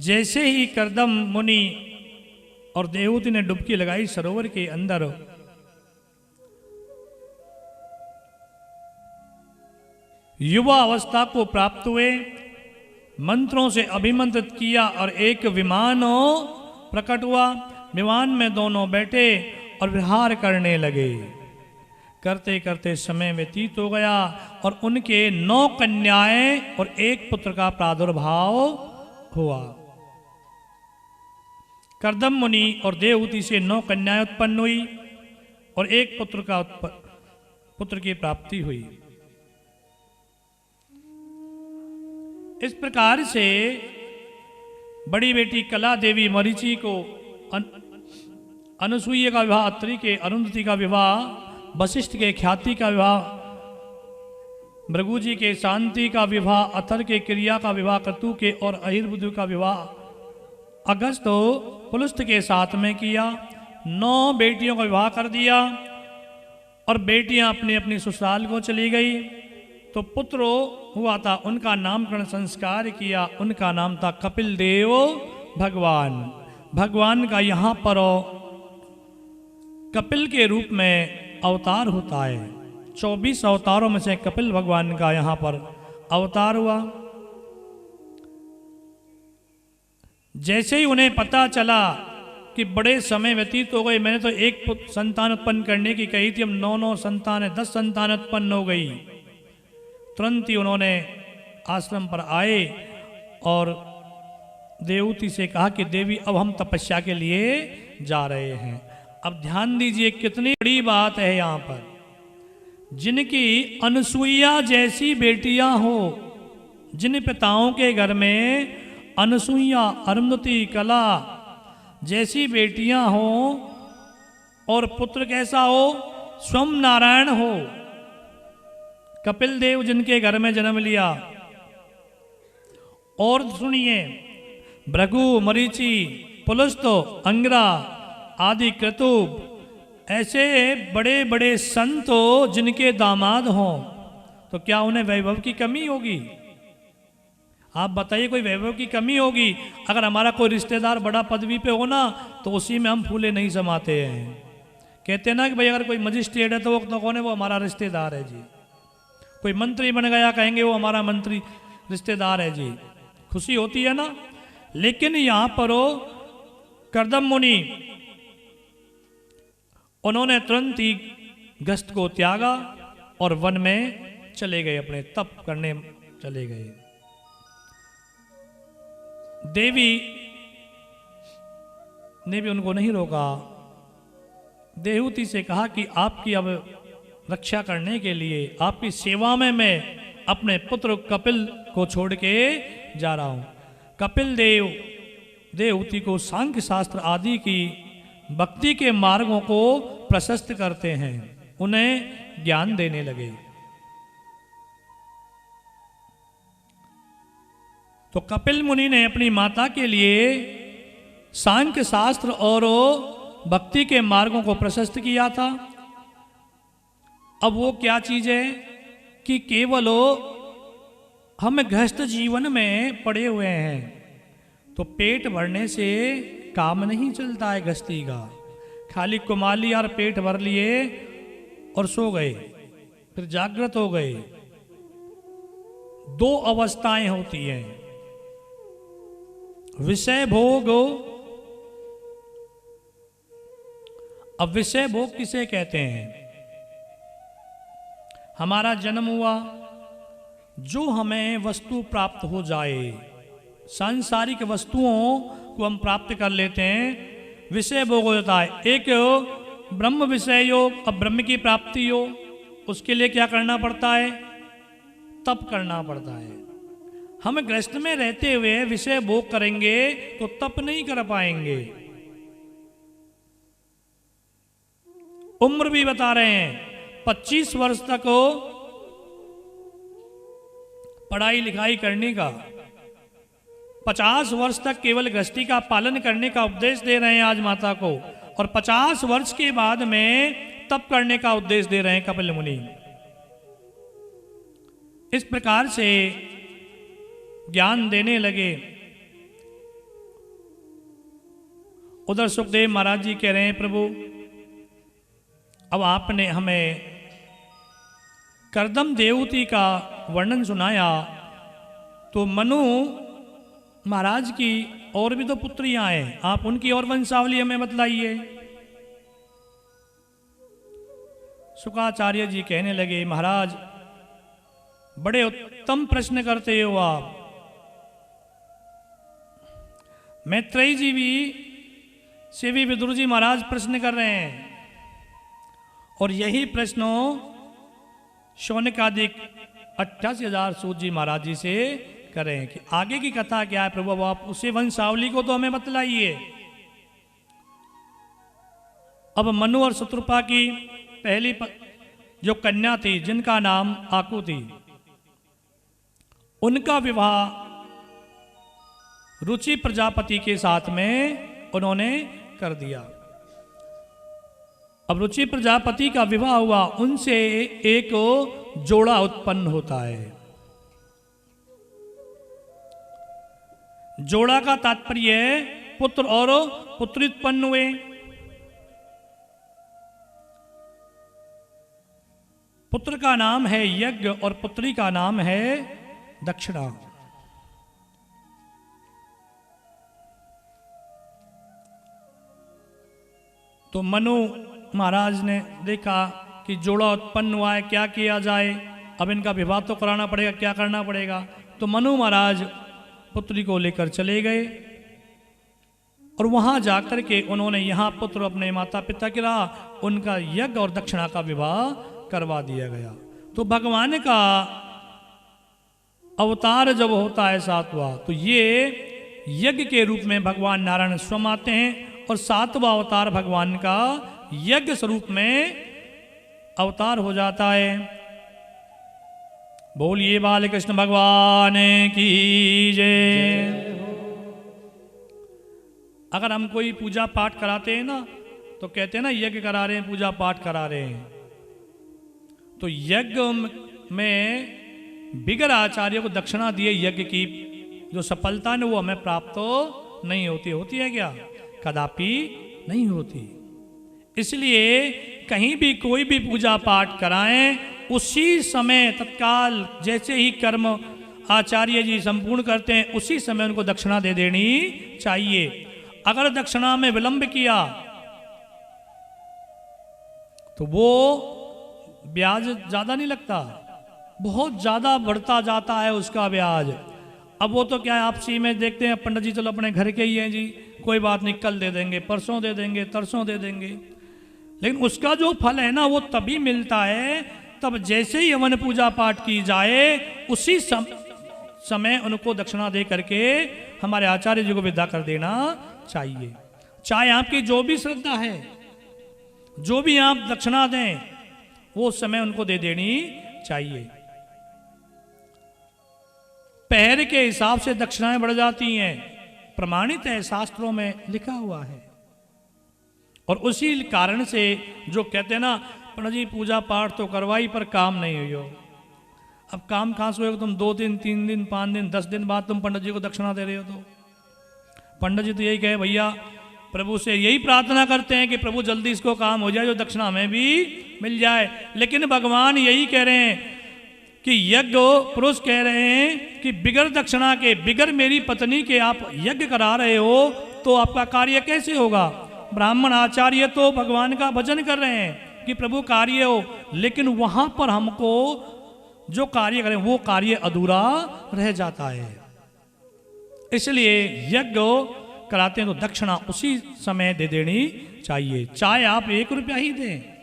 जैसे ही कर्दम मुनि और देवहूति ने डुबकी लगाई सरोवर के अंदर, युवा अवस्था को प्राप्त हुए, मंत्रों से अभिमंत्रित किया और एक विमान प्रकट हुआ। विमान में दोनों बैठे और विहार करने लगे। करते करते समय व्यतीत हो गया और उनके 9 कन्याएं और एक पुत्र का प्रादुर्भाव हुआ। कर्दम मुनि और देवहूति से 9 कन्याएं उत्पन्न हुई और एक पुत्र की प्राप्ति हुई। इस प्रकार से बड़ी बेटी कला देवी मरीचि को अनुसूया का विवाह, अत्रि के अरुंधति का विवाह, वशिष्ठ के ख्याति का विवाह, भृगु जी के शांति का विवाह, अथर के क्रिया का विवाह, क्रतु के और अहिर्बुद्धि का विवाह अगस्त पुलस्त्य के साथ में किया। 9 बेटियों का विवाह कर दिया और बेटियां अपनी अपनी ससुराल को चली गई। तो पुत्र हुआ था, उनका नामकरण संस्कार किया। उनका नाम था कपिल देव भगवान। भगवान का यहाँ पर कपिल के रूप में अवतार होता है। 24 अवतारों में से कपिल भगवान का यहाँ पर अवतार हुआ। जैसे ही उन्हें पता चला कि बड़े समय व्यतीत हो गए, मैंने तो एक संतान उत्पन्न करने की कही थी, अब 9 संतान है, 10 संतान उत्पन्न हो गई। तुरंत ही उन्होंने आश्रम पर आए और देवहूति से कहा कि देवी अब हम तपस्या के लिए जा रहे हैं। अब ध्यान दीजिए कितनी बड़ी बात है यहाँ पर। जिनकी अनुसूया जैसी बेटियां हो, जिन पिताओं के घर में अनुसूया, अरुंधति, कला जैसी बेटियां हो और पुत्र कैसा हो, स्वयं नारायण हो, कपिल देव जिनके घर में जन्म लिया। और सुनिए, भृगु, मरीचि, पुलस्त्य, अंगिरा आदि क्रतुब, ऐसे बड़े बड़े संत हो जिनके दामाद हों, तो क्या उन्हें वैभव की कमी होगी? आप बताइए, कोई वैभव की कमी होगी? अगर हमारा कोई रिश्तेदार बड़ा पदवी पे हो ना, तो उसी में हम फूले नहीं समाते हैं। कहते हैं ना कि भाई अगर कोई मजिस्ट्रेट है तो वो कौन है? वो हमारा रिश्तेदार है जी। कोई मंत्री बन गया, कहेंगे वो हमारा मंत्री रिश्तेदार है जी। खुशी होती है ना। लेकिन यहाँ पर हो कर्दम मुनि, उन्होंने तुरंत ही गस्त को त्यागा और वन में चले गए, अपने तप करने चले गए। देवी ने भी उनको नहीं रोका। देवहूति से कहा कि आपकी अब रक्षा करने के लिए, आपकी सेवा में मैं अपने पुत्र कपिल को छोड़ के जा रहा हूं। कपिल देव देवहूति को सांख्य शास्त्र आदि की भक्ति के मार्गों को प्रशस्त करते हैं, उन्हें ज्ञान देने लगे। तो कपिल मुनि ने अपनी माता के लिए सांख्य शास्त्र और भक्ति के मार्गों को प्रशस्त किया था। अब वो क्या चीज है कि केवल हम गृहस्थ जीवन में पड़े हुए हैं, तो पेट भरने से काम नहीं चलता है गृहस्थी का। खाली कुमाली और पेट भर लिए और सो गए, फिर जागृत हो गए। 2 अवस्थाएं होती हैं, विषय भोग। अब विषय भोग किसे कहते हैं? हमारा जन्म हुआ, जो हमें वस्तु प्राप्त हो जाए, सांसारिक वस्तुओं को हम प्राप्त कर लेते हैं, विषय भोग हो जाता है। एक ब्रह्म विषय योग, अब ब्रह्म की प्राप्ति हो, उसके लिए क्या करना पड़ता है? तप करना पड़ता है। हम गृहस्थ में रहते हुए विषय भोग करेंगे तो तप नहीं कर पाएंगे। उम्र भी बता रहे हैं, 25 वर्ष तक हो पढ़ाई लिखाई करने का, 50 वर्ष तक केवल गृहस्थी का पालन करने का उपदेश दे रहे हैं आज माता को, और 50 वर्ष के बाद में तप करने का उपदेश दे रहे हैं कपिल मुनि। इस प्रकार से ज्ञान देने लगे। उधर सुखदेव महाराज जी कह रहे हैं, प्रभु अब आपने हमें करदम देवती का वर्णन सुनाया, तो मनु महाराज की और भी तो पुत्रियां हैं, आप उनकी और वंशावली हमें बतलाइए। शुकाचार्य जी कहने लगे, महाराज बड़े उत्तम प्रश्न करते हो आप। मैत्रेयी जी भी से भी विदुर जी महाराज प्रश्न कर रहे हैं, और यही प्रश्नों शौनकादिक 88,000 सूत जी महाराज जी से करें कि आगे की कथा क्या है प्रभु, अब आप उसी वंशावली को तो हमें बतलाइए। अब मनु और शत्रुपा की पहली जो कन्या थी, जिनका नाम आकू थी, उनका विवाह रुचि प्रजापति के साथ में उन्होंने कर दिया। अब रुचि प्रजापति का विवाह हुआ, उनसे एक जोड़ा उत्पन्न होता है। जोड़ा का तात्पर्य है पुत्र और पुत्री उत्पन्न हुए। पुत्र का नाम है यज्ञ और पुत्री का नाम है दक्षिणा। तो मनु महाराज ने देखा कि जोड़ा उत्पन्न हुआ है, क्या किया जाए, अब इनका विवाह तो कराना पड़ेगा, क्या करना पड़ेगा। तो मनु महाराज पुत्री को लेकर चले गए, और वहां जाकर के उन्होंने यहाँ पुत्र अपने माता पिता की रहा, उनका यज्ञ और दक्षिणा का विवाह करवा दिया गया। तो भगवान का अवतार जब होता है सातवां, तो ये यज्ञ के रूप में भगवान नारायण स्वयं आते हैं, और सातवां अवतार भगवान का यज्ञ स्वरूप में अवतार हो जाता है। बोलिए बाल कृष्ण भगवान की जय। अगर हम कोई पूजा पाठ कराते हैं ना, तो कहते हैं ना यज्ञ करा रहे हैं, पूजा पाठ करा रहे हैं। तो यज्ञ में बिगर आचार्य को दक्षिणा दिए यज्ञ की जो सफलता है वो हमें प्राप्त नहीं होती। होती है क्या? कदापि नहीं होती। इसलिए कहीं भी कोई भी पूजा पाठ कराएं, उसी समय तत्काल जैसे ही कर्म आचार्य जी संपूर्ण करते हैं, उसी समय उनको दक्षिणा दे देनी चाहिए। अगर दक्षिणा में विलंब किया तो वो ब्याज ज्यादा नहीं लगता, बहुत ज्यादा बढ़ता जाता है उसका ब्याज। अब वो तो क्या है, आपसी में देखते हैं पंडित जी चलो अपने घर के ही हैं जी, कोई बात नहीं, कल दे देंगे, परसों दे देंगे, तरसों दे देंगे। लेकिन उसका जो फल है ना, वो तभी मिलता है तब जैसे ही हवन पूजा पाठ की जाए, उसी समय उनको दक्षिणा दे करके हमारे आचार्य जी को विदा कर देना चाहिए। चाहे आपकी जो भी श्रद्धा है, जो भी आप दक्षिणा दें, वो उस समय उनको दे देनी चाहिए। पहर के हिसाब से दक्षिणाएं बढ़ जाती हैं, प्रमाणित है, शास्त्रों में लिखा हुआ है। और उसी कारण से जो कहते हैं ना पंडित जी पूजा पाठ तो करवाई पर काम नहीं हुई हो। अब काम कहाँ से होगा? तुम 2 दिन 3 दिन 5 दिन 10 दिन बाद तुम पंडित जी को दक्षिणा दे रहे हो। तो पंडित जी तो यही कहे भैया प्रभु से यही प्रार्थना करते हैं कि प्रभु जल्दी इसको काम हो जाए, जो दक्षिणा हमें भी मिल जाए। लेकिन भगवान यही कह रहे हैं कि यज्ञ पुरुष कह रहे हैं कि बिगर दक्षिणा के, बिगर मेरी पत्नी के आप यज्ञ करा रहे हो तो आपका कार्य कैसे होगा? ब्राह्मण आचार्य तो भगवान का भजन कर रहे हैं कि प्रभु कार्य हो, लेकिन वहां पर हमको जो कार्य करें वो कार्य अधूरा रह जाता है। इसलिए यज्ञ कराते हैं तो दक्षिणा उसी समय दे देनी चाहिए, चाहे आप 1 रुपया ही दें।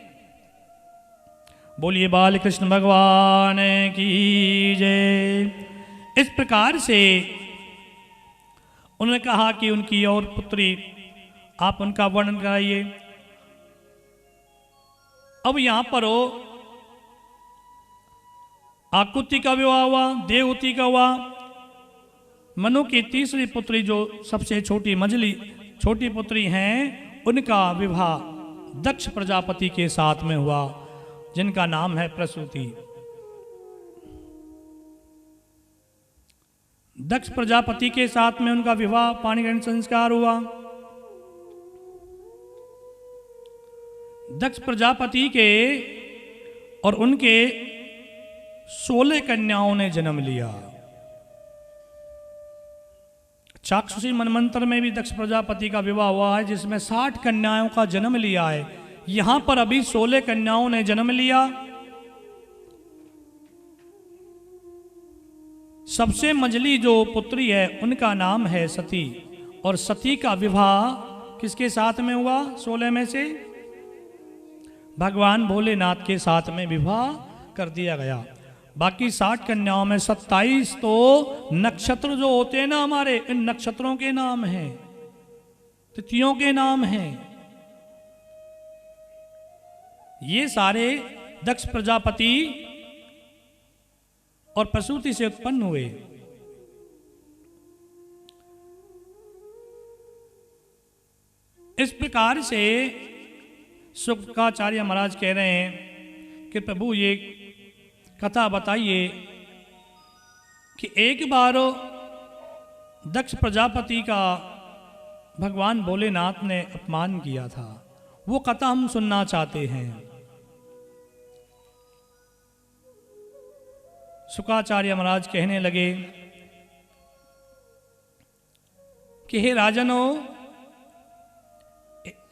बोलिए बाल कृष्ण भगवान की जय। इस प्रकार से उन्होंने कहा कि उनकी और पुत्री, आप उनका वर्णन कराइए। अब यहां पर हो आकुति का विवाह हुआ, देवहूति का हुआ। मनु की तीसरी पुत्री जो सबसे छोटी मंझली छोटी पुत्री हैं, उनका विवाह दक्ष प्रजापति के साथ में हुआ, जिनका नाम है प्रसूति। दक्ष प्रजापति के साथ में उनका विवाह पाणिग्रहण संस्कार हुआ। दक्ष प्रजापति के और उनके 16 कन्याओं ने जन्म लिया। चाक्षुषी मनमंत्र में भी दक्ष प्रजापति का विवाह हुआ है, जिसमें 60 कन्याओं का जन्म लिया है। यहां पर अभी 16 कन्याओं ने जन्म लिया। सबसे मंझली जो पुत्री है उनका नाम है सती, और सती का विवाह किसके साथ में हुआ? 16 में से भगवान भोलेनाथ के साथ में विवाह कर दिया गया। बाकी 60 कन्याओं में 27 तो नक्षत्र जो होते हैं ना हमारे, इन नक्षत्रों के नाम हैं, तिथियों के नाम हैं। ये सारे दक्ष प्रजापति और प्रसूति से उत्पन्न हुए। इस प्रकार से शुक्राचार्य महाराज कह रहे हैं कि प्रभु ये कथा बताइए कि एक बार दक्ष प्रजापति का भगवान भोलेनाथ ने अपमान किया था, वो कथा हम सुनना चाहते हैं। शुक्राचार्य महाराज कहने लगे कि हे राजनो,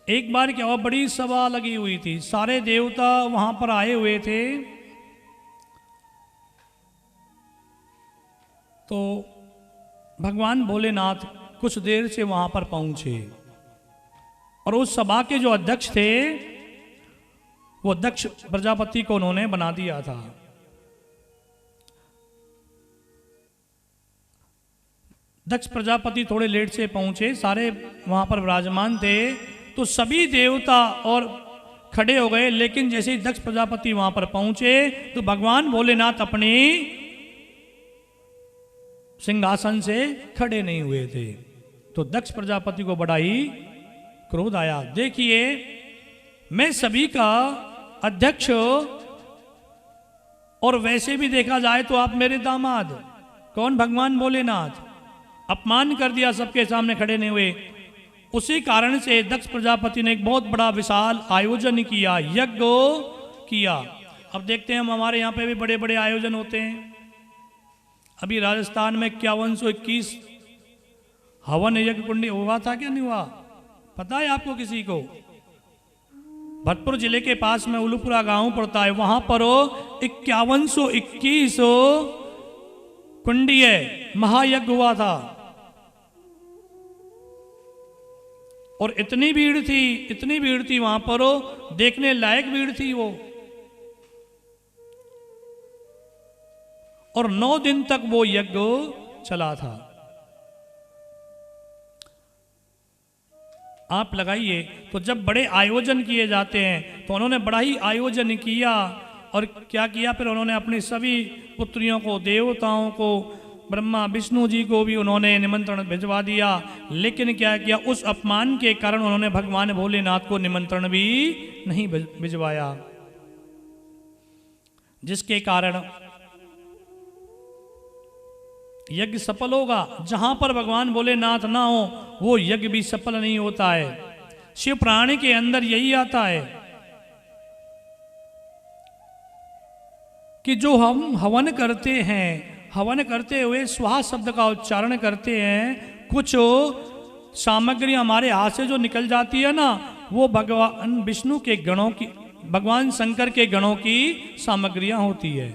एक बार क्या हुआ, बड़ी सभा लगी हुई थी, सारे देवता वहां पर आए हुए थे। तो भगवान भोलेनाथ कुछ देर से वहां पर पहुंचे और उस सभा के जो अध्यक्ष थे वो दक्ष प्रजापति को उन्होंने बना दिया था। दक्ष प्रजापति थोड़े लेट से पहुंचे, सारे वहां पर विराजमान थे, तो सभी देवता और खड़े हो गए। लेकिन जैसे ही दक्ष प्रजापति वहां पर पहुंचे तो भगवान भोलेनाथ अपनी सिंहासन से खड़े नहीं हुए थे। तो दक्ष प्रजापति को बड़ा ही क्रोध आया। देखिए, मैं सभी का अध्यक्ष और वैसे भी देखा जाए तो आप मेरे दामाद, कौन? भगवान भोलेनाथ, अपमान कर दिया, सबके सामने खड़े नहीं हुए। उसी कारण से दक्ष प्रजापति ने एक बहुत बड़ा विशाल आयोजन किया, यज्ञ किया। अब देखते हैं, हम हमारे यहाँ पे भी बड़े बड़े आयोजन होते हैं। अभी राजस्थान में 5121 हवन यज्ञ कुंडी हुआ था, क्या नहीं हुआ? पता है आपको किसी को? भरतपुर जिले के पास में उलूपुरा गांव पड़ता है, वहां पर 5121 कुंडीय महायज्ञ हुआ था। और इतनी भीड़ थी वहां पर, देखने लायक भीड़ थी वो। और 9 दिन तक वो यज्ञ चला था। आप लगाइए, तो जब बड़े आयोजन किए जाते हैं तो उन्होंने बड़ा ही आयोजन किया। और क्या किया फिर? उन्होंने अपनी सभी पुत्रियों को, देवताओं को, ब्रह्मा विष्णु जी को भी उन्होंने निमंत्रण भिजवा दिया। लेकिन क्या किया? उस अपमान के कारण उन्होंने भगवान भोलेनाथ को निमंत्रण भी नहीं भिजवाया, जिसके कारण यज्ञ सफल होगा। जहां पर भगवान भोलेनाथ ना हो वो यज्ञ भी सफल नहीं होता है। शिव पुराण के अंदर यही आता है कि जो हम हवन करते हैं, हवन करते हुए स्वाहा शब्द का उच्चारण करते हैं, कुछ सामग्री हमारे हाथ से जो निकल जाती है ना, वो भगवान विष्णु के गणों की, भगवान शंकर के गणों की सामग्रियां होती है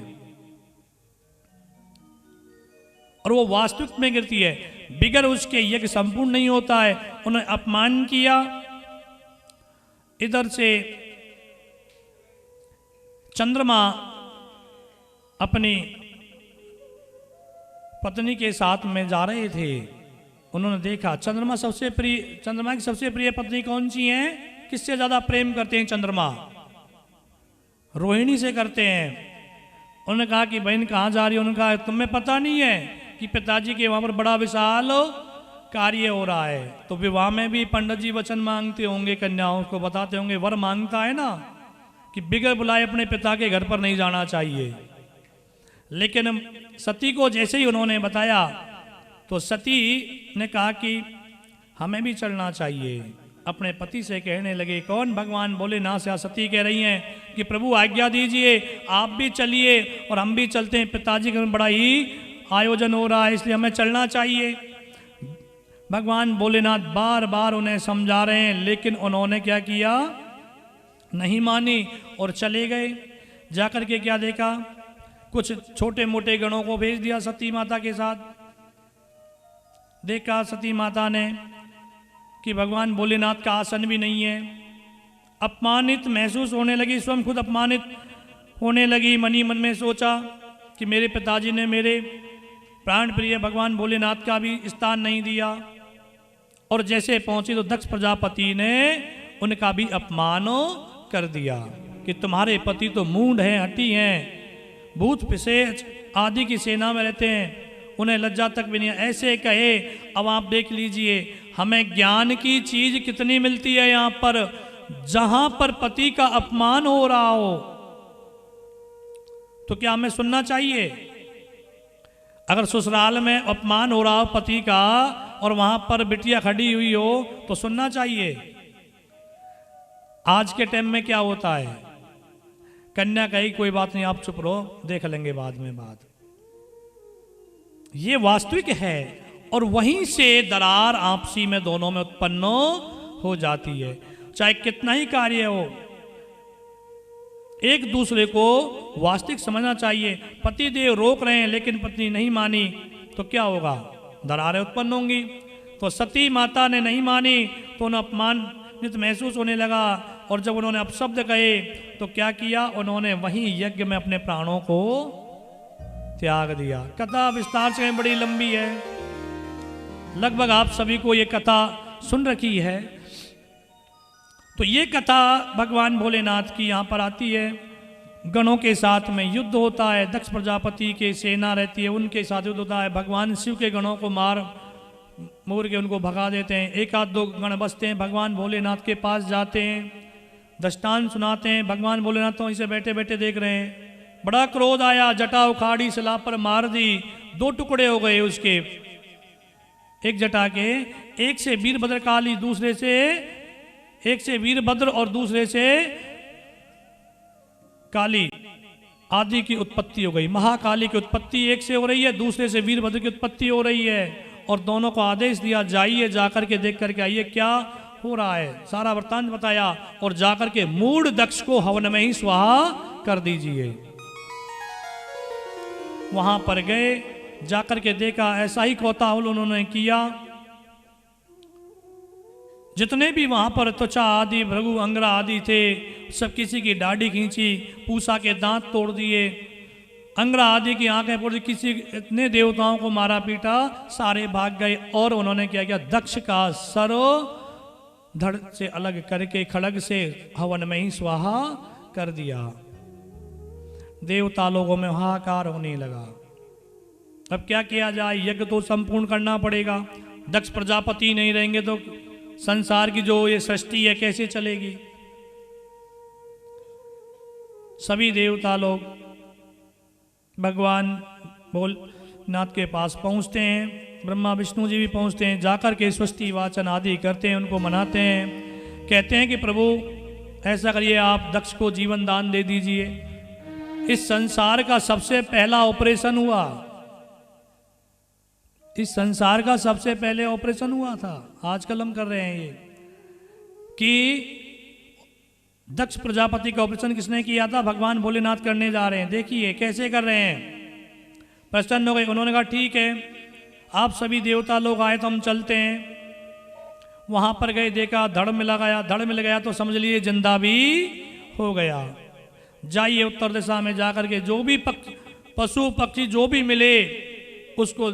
और वो वास्तविक में गिरती है। बिगर उसके यज्ञ संपूर्ण नहीं होता है। उन्होंने अपमान किया। इधर से चंद्रमा अपनी पत्नी के साथ में जा रहे थे। उन्होंने देखा चंद्रमा की सबसे प्रिय पत्नी कौन सी है? किससे ज्यादा प्रेम करते हैं चंद्रमा? रोहिणी से करते हैं। उन्होंने कहा कि बहन कहाँ जा रही है? उन्होंने कहा तुम्हें पता नहीं है कि पिताजी के वहां पर बड़ा विशाल कार्य हो रहा है। तो विवाह में भी पंडित जी वचन मांगते होंगे, कन्याओं को बताते होंगे, वर मांगता है ना कि बिगर बुलाए अपने पिता के घर पर नहीं जाना चाहिए। लेकिन सती को जैसे ही उन्होंने बताया तो सती ने कहा कि हमें भी चलना चाहिए। अपने पति से कहने लगे, कौन? भगवान भोलेनाथ से सती कह रही हैं कि प्रभु आज्ञा दीजिए, आप भी चलिए और हम भी चलते हैं, पिताजी का बड़ा ही आयोजन हो रहा है इसलिए हमें चलना चाहिए। भगवान भोलेनाथ बार बार उन्हें समझा रहे हैं, लेकिन उन्होंने क्या किया? नहीं मानी और चले गए। जाकर के क्या देखा? कुछ छोटे मोटे गणों को भेज दिया सती माता के साथ। देखा सती माता ने कि भगवान भोलेनाथ का आसन भी नहीं है। अपमानित महसूस होने लगी, स्वयं खुद अपमानित होने लगी। मनी मन में सोचा कि मेरे पिताजी ने मेरे प्राण प्रिय भगवान भोलेनाथ का भी स्थान नहीं दिया। और जैसे पहुंची तो दक्ष प्रजापति ने उनका भी अपमान कर दिया कि तुम्हारे पति तो मूढ़ हैं, हठी हैं, भूत पिशाच आदि की सेना में रहते हैं, उन्हें लज्जा तक भी नहीं। ऐसे कहे। अब आप देख लीजिए, हमें ज्ञान की चीज कितनी मिलती है यहाँ पर। जहां पर पति का अपमान हो रहा हो तो क्या हमें सुनना चाहिए? अगर ससुराल में अपमान हो रहा हो पति का और वहां पर बिटिया खड़ी हुई हो तो सुनना चाहिए। आज के टाइम में क्या होता है? कन्या कही कोई बात नहीं, आप चुप रहो, देख लेंगे बाद में बात। ये वास्तविक है और वहीं से दरार आपसी में दोनों में उत्पन्न हो जाती है। चाहे कितना ही कार्य हो, एक दूसरे को वास्तविक समझना चाहिए। पति देव रोक रहे हैं लेकिन पत्नी नहीं मानी तो क्या होगा? दरारें उत्पन्न होंगी। तो सती माता ने नहीं मानी तो उन्हें अपमानित महसूस होने लगा। और जब उन्होंने अपशब्द कहे तो क्या किया? उन्होंने वहीं यज्ञ में अपने प्राणों को त्याग दिया। कथा विस्तार से बड़ी लंबी है, लगभग आप सभी को ये कथा सुन रखी है। तो ये कथा भगवान भोलेनाथ की यहाँ पर आती है। गणों के साथ में युद्ध होता है, दक्ष प्रजापति के सेना रहती है, उनके साथ युद्ध होता है। भगवान शिव के गणों को मार मोर के उनको भगा देते हैं। एक आध दो गण बचते हैं, भगवान भोलेनाथ के पास जाते हैं, दृष्टांत सुनाते हैं। भगवान भोलेनाथ तो इसे बैठे बैठे देख रहे हैं। बड़ा क्रोध आया, जटा उखाड़ी सिला पर मार दी, दो टुकड़े हो गए उसके। एक जटा के, एक से वीरभद्र काली, दूसरे से एक से वीरभद्र और दूसरे से काली आदि की उत्पत्ति हो गई। महाकाली की उत्पत्ति एक से हो रही है, दूसरे से वीरभद्र की उत्पत्ति हो रही है। और दोनों को आदेश दिया, जाइए जाकर के देख करके आइए क्या हो रहा है। सारा वृत्तांत बताया और जाकर के मूढ़ दक्ष को हवन में ही स्वाहा कर दीजिए। वहां पर गए, जाकर के देखा ऐसा ही कौतूहल उन्होंने किया। जितने भी वहां पर त्वचा आदि, भृगु, अंगरा आदि थे, सब किसी की दाढ़ी खींची, पूसा के दांत तोड़ दिए, अंगरा आदि की आंखें फोड़ दी, किसी इतने देवताओं को मारा पीटा, सारे भाग गए। और उन्होंने क्या किया? दक्ष का सर धड़ से अलग करके खड़ग से हवन में ही स्वाहा कर दिया। देवता लोगों में हाहाकार होने लगा। अब क्या किया जाए? यज्ञ तो संपूर्ण करना पड़ेगा। दक्ष प्रजापति नहीं रहेंगे तो संसार की जो ये सृष्टि है कैसे चलेगी? सभी देवता लोग भगवान भोलेनाथ के पास पहुंचते हैं, ब्रह्मा विष्णु जी भी पहुंचते हैं। जाकर के स्वस्ति वाचन आदि करते हैं, उनको मनाते हैं, कहते हैं कि प्रभु ऐसा करिए, आप दक्ष को जीवन दान दे दीजिए। इस संसार का सबसे पहला ऑपरेशन हुआ, इस संसार का सबसे पहले ऑपरेशन हुआ था। आजकल हम कर रहे हैं ये कि दक्ष प्रजापति का ऑपरेशन किसने किया था? भगवान भोलेनाथ करने जा रहे हैं। देखिए कैसे कर रहे हैं। प्रसन्न हो गए। उन्होंने कहा ठीक है, आप सभी देवता लोग आए तो हम चलते हैं। वहां पर गए, देखा धड़ में लगाया, धड़ में लगाया तो समझ लीजिए जिंदा भी हो गया। जाइए उत्तर दिशा में जाकर के जो भी पशु पक्षी जो भी मिले उसको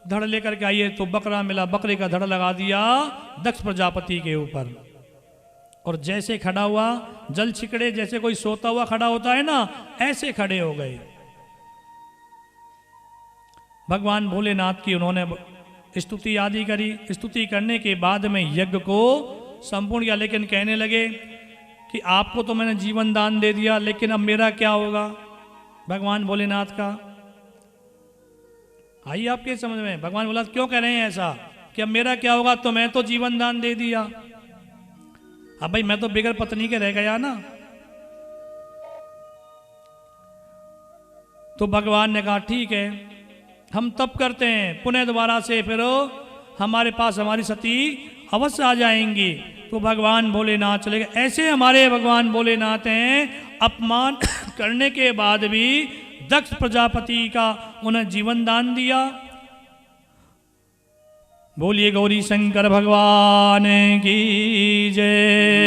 धड़ लेकर के आइए। तो बकरा मिला, बकरे का धड़ लगा दिया दक्ष प्रजापति के ऊपर। और जैसे खड़ा हुआ, जल छिकड़े जैसे कोई सोता हुआ खड़ा होता है ना, ऐसे खड़े हो गए। भगवान भोलेनाथ की उन्होंने स्तुति आदि करी। स्तुति करने के बाद में यज्ञ को संपूर्ण किया। लेकिन कहने लगे कि आपको तो मैंने जीवन दान दे दिया, लेकिन अब मेरा क्या होगा? भगवान भोलेनाथ का आइए आपके समझ में। भगवान भोलेनाथ क्यों कह रहे हैं ऐसा कि अब मेरा क्या होगा? तो मैं तो जीवन दान दे दिया। अब भाई मैं तो बिगर पत्नी के रह गया ना। तो भगवान ने कहा ठीक है, हम तप करते हैं, पुनः दोबारा से फिर हमारे पास हमारी सती अवश्य आ जाएंगी। तो भगवान भोलेनाथ चले गए। ऐसे हमारे भगवान भोलेनाथ हैं, अपमान करने के बाद भी दक्ष प्रजापति का उन्हें जीवन दान दिया। बोलिए गौरी शंकर भगवान की जय।